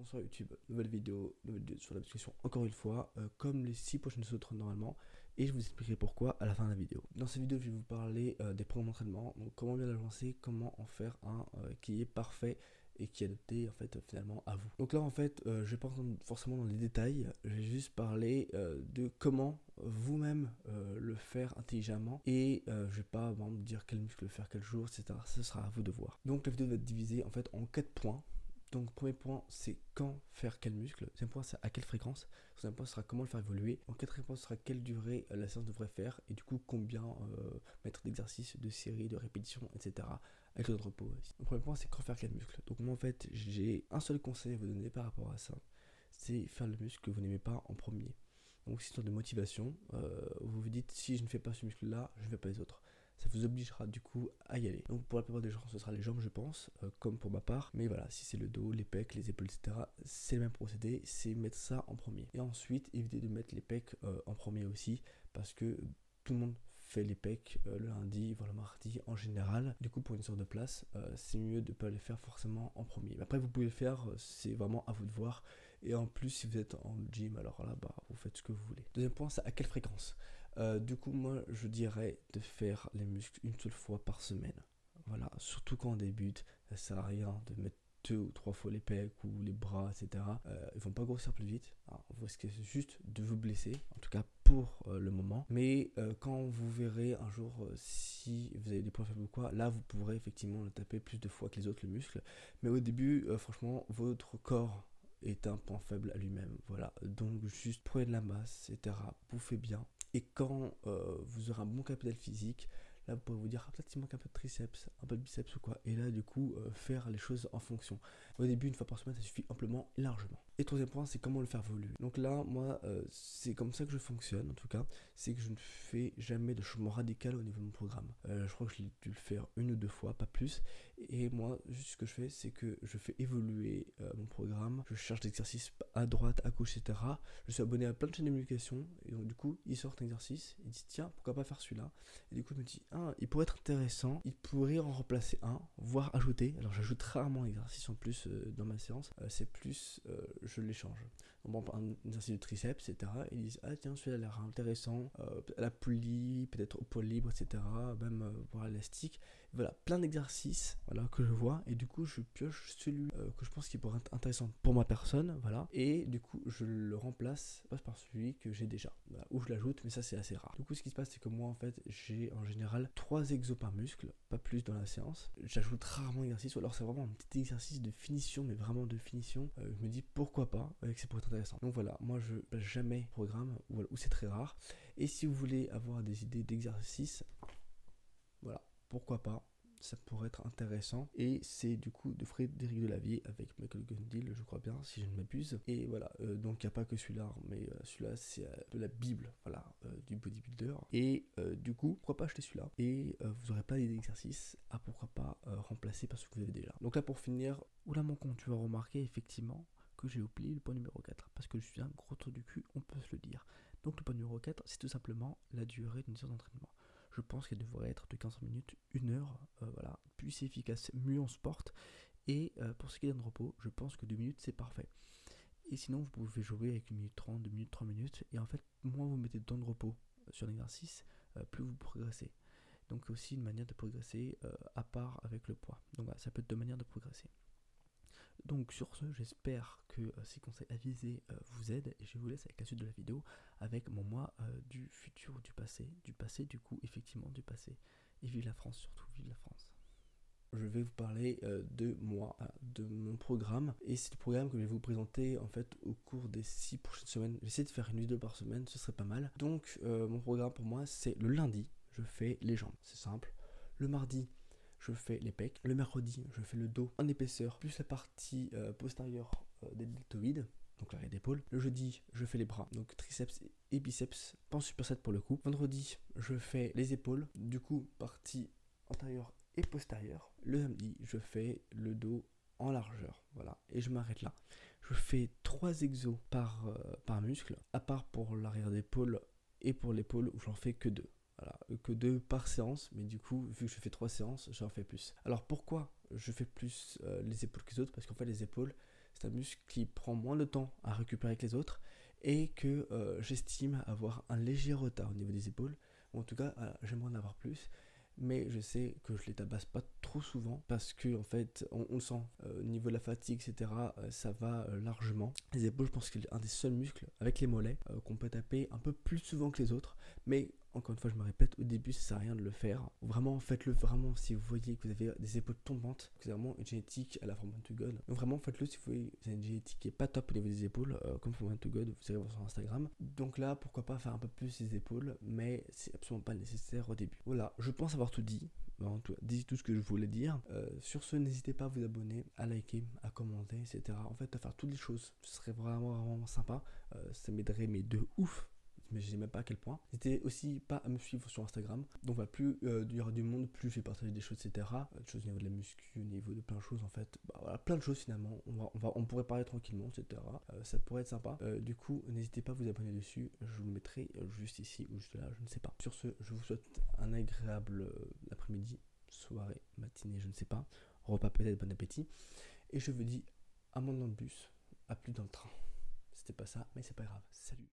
bonsoir YouTube, nouvelle vidéo sur la description encore une fois, comme les 6 prochaines autres normalement, et je vous expliquerai pourquoi à la fin de la vidéo. Dans cette vidéo, je vais vous parler des programmes d'entraînement, donc comment bien l'agencer, comment en faire un qui est parfait et qui est adapté en fait finalement à vous. Donc là en fait, je vais pas rentrer forcément dans les détails, je vais juste parler de comment vous-même le faire intelligemment et je vais pas vraiment dire quel muscle faire quel jour, etc. Ce sera à vous de voir. Donc la vidéo va être divisée en fait en 4 points. Donc premier point c'est quand faire quel muscle, deuxième point c'est à quelle fréquence, troisième point sera comment le faire évoluer, en quatrième point sera quelle durée la séance devrait faire et du coup combien mettre d'exercices, de séries, de répétitions, etc. avec le repos aussi. Le premier point c'est quand faire quel muscle. Donc moi en fait j'ai un seul conseil à vous donner par rapport à ça, c'est faire le muscle que vous n'aimez pas en premier. Donc c'est une sorte de motivation, vous vous dites si je ne fais pas ce muscle là, je ne fais pas les autres. Ça vous obligera du coup à y aller. Donc pour la plupart des gens, ce sera les jambes, je pense, comme pour ma part. Mais voilà, si c'est le dos, les pecs, les épaules, etc., c'est le même procédé, c'est mettre ça en premier. Et ensuite, évitez de mettre les pecs en premier aussi, parce que tout le monde fait les pecs le lundi, voire le mardi en général. Du coup, pour une sorte de place, c'est mieux de ne pas les faire forcément en premier. Mais après, vous pouvez le faire, c'est vraiment à vous de voir. Et en plus, si vous êtes en gym, alors là, bah, vous faites ce que vous voulez. Deuxième point, c'est à quelle fréquence. Du coup, moi, je dirais de faire les muscles une seule fois par semaine. Voilà, surtout quand on débute, ça sert à rien de mettre 2 ou 3 fois les pecs ou les bras, etc. Ils vont pas grossir plus vite. Alors, vous risquez juste de vous blesser, en tout cas pour le moment. Mais quand vous verrez un jour si vous avez des points faibles ou quoi, là vous pourrez effectivement le taper plus de fois que les autres, le muscle. Mais au début, franchement, votre corps est un point faible à lui-même. Voilà, donc juste prenez de la masse, etc. Bouffez bien. Et quand vous aurez un bon capital physique, là vous pourrez vous dire, ah, peut-être qu'il manque un peu de triceps, un peu de biceps ou quoi. Et là du coup, faire les choses en fonction. Au début, une fois par semaine, ça suffit amplement et largement. Et troisième point, c'est comment le faire évoluer. Donc là, moi, c'est comme ça que je fonctionne, en tout cas. C'est que je ne fais jamais de changement radical au niveau de mon programme. Je crois que j'ai dû le faire 1 ou 2 fois, pas plus. Et moi, juste ce que je fais, c'est que je fais évoluer mon programme. Je cherche des exercices à droite, à gauche, etc. Je suis abonné à plein de chaînes de communication. Et donc du coup, ils sortent un exercice. Ils disent, tiens, pourquoi pas faire celui-là. Et du coup, je me dis, ah, il pourrait être intéressant. Il pourrait en remplacer un, voire ajouter. Alors j'ajoute rarement un exercice en plus dans ma séance. C'est plus, je l'échange. Donc bon, un exercice de triceps, etc. Ils disent, ah tiens, celui-là a l'air intéressant. La poulie, peut-être au poids libre, etc. Même voire élastique. Voilà, plein d'exercices voilà, que je vois. Et du coup, je pioche celui que je pense qui pourrait être intéressant pour ma personne. Voilà. Et du coup, je le remplace par celui que j'ai déjà. Voilà, ou je l'ajoute, mais ça, c'est assez rare. Du coup, ce qui se passe, c'est que moi, en fait, j'ai en général 3 exos par muscle, pas plus dans la séance. J'ajoute rarement l'exercice, ou alors c'est vraiment un petit exercice de finition, mais vraiment de finition. Je me dis pourquoi pas, avec c'est pour être intéressant. Donc voilà, moi, je passe jamais programme, ou c'est très rare. Et si vous voulez avoir des idées d'exercices, voilà, pourquoi pas, ça pourrait être intéressant. Et c'est du coup de Frédéric Delavier avec Michael Gundil, je crois bien, si je ne m'abuse. Et voilà, donc il n'y a pas que celui-là, mais celui-là c'est de la bible, voilà, du bodybuilder. Et du coup, pourquoi pas acheter celui-là. Et vous n'aurez pas d'idée d'exercice, ah pourquoi pas remplacer parce que vous avez déjà. Donc là pour finir, oula mon con, tu vas remarquer effectivement que j'ai oublié le point numéro 4, parce que je suis un gros trou du cul, on peut se le dire. Donc le point numéro 4, c'est tout simplement la durée d'une séance d'entraînement. Je pense qu'elle devrait être de 15 minutes, 1 heure, voilà. Plus c'est efficace, mieux on se porte. Et pour ce qui est d'un repos, je pense que 2 minutes c'est parfait. Et sinon, vous pouvez jouer avec 1 minute 30, 2 minutes, 3 minutes. Et en fait, moins vous mettez de temps de repos sur l'exercice, plus vous progressez. Donc aussi une manière de progresser à part avec le poids. Donc voilà, ça peut être 2 manières de progresser. Donc sur ce, j'espère que ces conseils avisés vous aident et je vous laisse avec la suite de la vidéo avec mon moi du futur ou du passé du coup effectivement du passé et vive la France surtout, vive la France. Je vais vous parler de moi, de mon programme et c'est le programme que je vais vous présenter en fait au cours des 6 prochaines semaines. J'essaie de faire une vidéo par semaine, ce serait pas mal. Donc mon programme pour moi c'est le lundi, je fais les jambes, c'est simple. Le mardi, je fais les pecs. Le mercredi, je fais le dos en épaisseur, plus la partie postérieure des deltoïdes, donc l'arrière d'épaule. Le jeudi, je fais les bras, donc triceps et biceps, pas en superset pour le coup. Vendredi, je fais les épaules, du coup, partie antérieure et postérieure. Le samedi, je fais le dos en largeur, voilà, et je m'arrête là. Je fais 3 exos par muscle, à part pour l'arrière d'épaule et pour l'épaule où j'en fais que 2. Voilà, que 2 par séance, mais du coup, vu que je fais 3 séances, j'en fais plus. Alors pourquoi je fais plus les épaules que les autres? Parce qu'en fait, les épaules, c'est un muscle qui prend moins de temps à récupérer que les autres et que j'estime avoir un léger retard au niveau des épaules. Ou en tout cas, j'aimerais en avoir plus. Mais je sais que je les tabasse pas trop souvent parce que en fait on le sent au niveau de la fatigue, etc. Ça va largement. Les épaules, je pense que c'est un des seuls muscles avec les mollets qu'on peut taper un peu plus souvent que les autres, mais encore une fois je me répète, au début ça sert à rien de le faire. Vraiment faites-le vraiment si vous voyez que vous avez des épaules tombantes, que c'est vraiment une génétique à la From One to God. Donc vraiment faites-le si vous voyez que vous avez une génétique qui est pas top au niveau des épaules, comme From One to God, vous irez voir sur Instagram. Donc là pourquoi pas faire un peu plus les épaules, mais c'est absolument pas nécessaire au début. Voilà, je pense avoir tout dit. Dit tout ce que je voulais dire. Sur ce, n'hésitez pas à vous abonner, à liker, à commenter, etc. En fait, à faire toutes les choses. Ce serait vraiment sympa. Ça m'aiderait, mais de ouf. Mais je sais même pas à quel point. N'hésitez aussi pas à me suivre sur Instagram. Donc voilà, plus il y aura du monde, plus je vais partager des choses, etc. Des choses au niveau de la muscu, au niveau de plein de choses en fait. Voilà, plein de choses finalement. On pourrait parler tranquillement, etc. Ça pourrait être sympa. Du coup, n'hésitez pas à vous abonner dessus. Je vous le mettrai juste ici ou juste là, je ne sais pas. Sur ce, je vous souhaite un agréable après-midi, soirée, matinée, je ne sais pas. Repas peut-être, bon appétit. Et je vous dis à moins dans le bus, à plus dans le train. C'était pas ça, mais c'est pas grave. Salut.